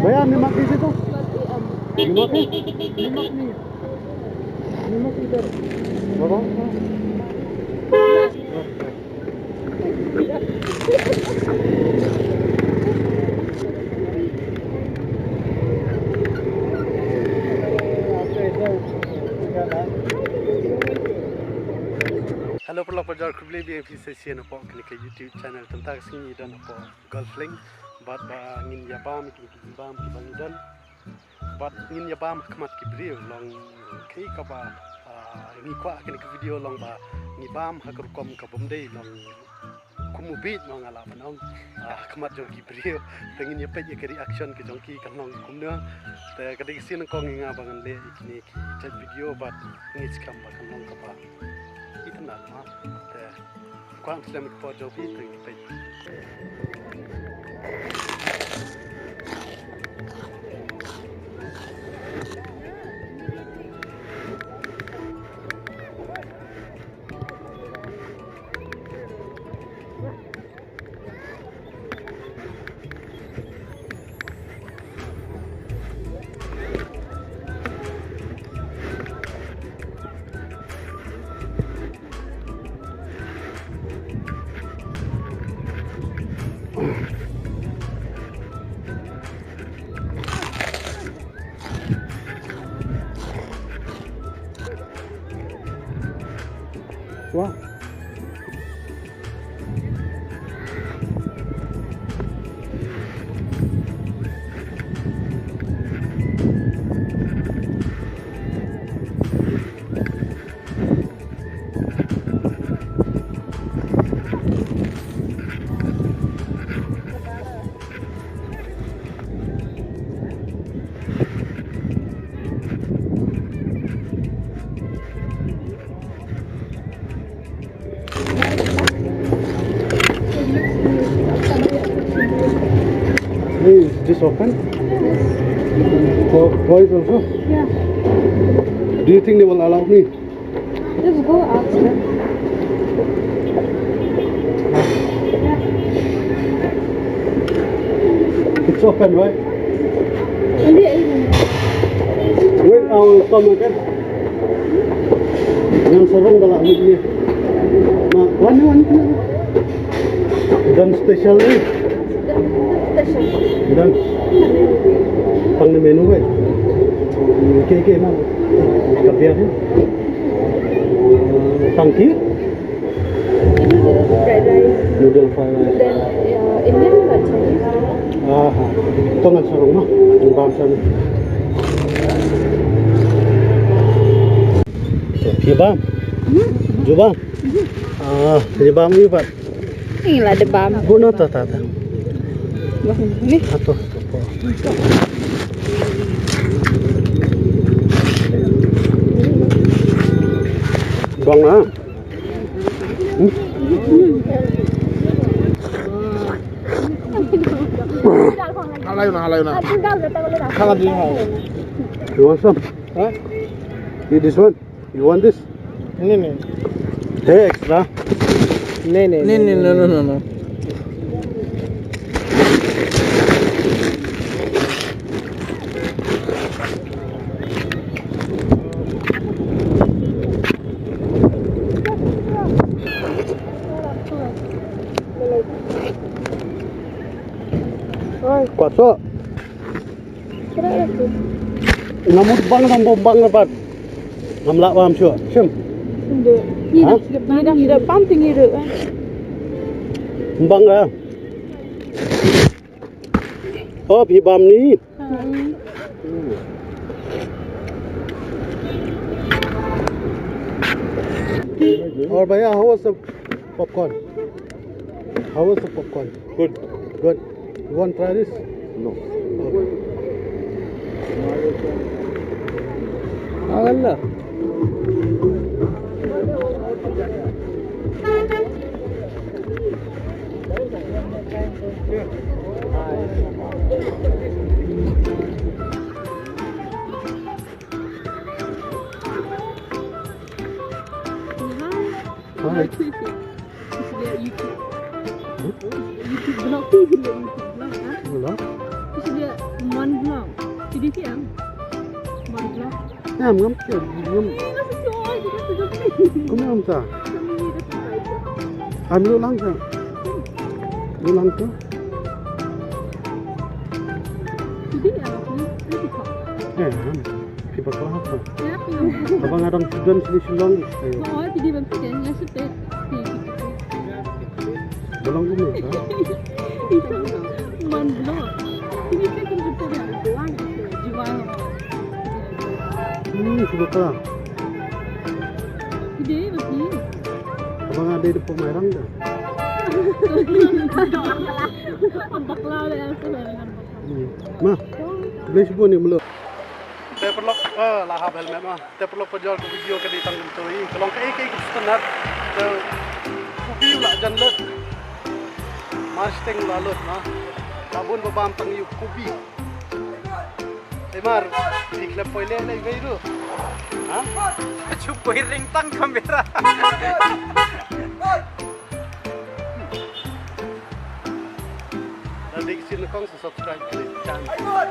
Bayar nimak di situ. Nimak ni. Nimak itar. Berapa? Halo pelak pajar kubli BMP sesi apa kini ke YouTube channel tentang sini dan apa golfing bat ba ngin yabam kini ke bam ki bang dan bat ngin yabam kemat ki brio long kai ka ba ni kwa kini ke video long ba ni bam ha kom ka bom dei long kumu bit long ala manong kemat jong ki brio tengin ya pe ya ke reaction ke jong ki kan long kum ne te ka dik sin ko ngi nga bangan le kini ki chat video bat ngi skam ba kan long ka ba kenal mah, teh, kuang selama kita jauh itu kita. Wah. Is this open? For boys also? Yeah. Do you think they will allow me? Just go outside. It's open, right? In the evening. Wait, I will come again. Yang serong galak ni. Nah, one. Dan special ni. Dan pang na menu eh. Okay, ma'am. Kapiya ni. Tangki? Noodle fried rice. Then Indian or Chinese? Ito nga sarong no. Yung bangsa ni. Yabam? Jubam? Yabam ni Pak. Inilah debam. Guna tata. Ni. Ato. Bang na. Halayo na. Kala din mo. You want some? Huh? Eat this one? You want this? No. Hey, extra. No. Kuatso. Namut bang nang bombang na pat. Namla pam sure. Sim. Hidup pumping hidup. Bang ah. Oh, pi bam ni. Or bhaiya, how was the popcorn? How was the popcorn? Good. You want to try this? No. Allah. Hi. YouTube vlog tu, YouTube vlog. Hello. Terus dia MonVlogs. Jadi siang. MonVlog. ngam ngam ngam cũng ngam ta lu lang ta lu lang ta Jadi apa ni? Ini kok. kita apa abang adam sudan sini Shillong Oh, jadi bang kan ya sepet. belum guna ta Itu MonVlog. Ini kan kita dah doang jual. sudah kalah Ide masih. abang ada di pemerang dah Bakla dah sebenarnya. mah beli sebuah ni belum saya perlu lahap helmet mah saya perlu perjual ke video ke di tanggung tu ini kalau ke ke standar kubi lah jangan Mustang lalut mah babun babam tang yuk kubi Mar di klep poile lagi gairu ha Cupoy ring tang kamera. dan di sini kong subscribe ke channel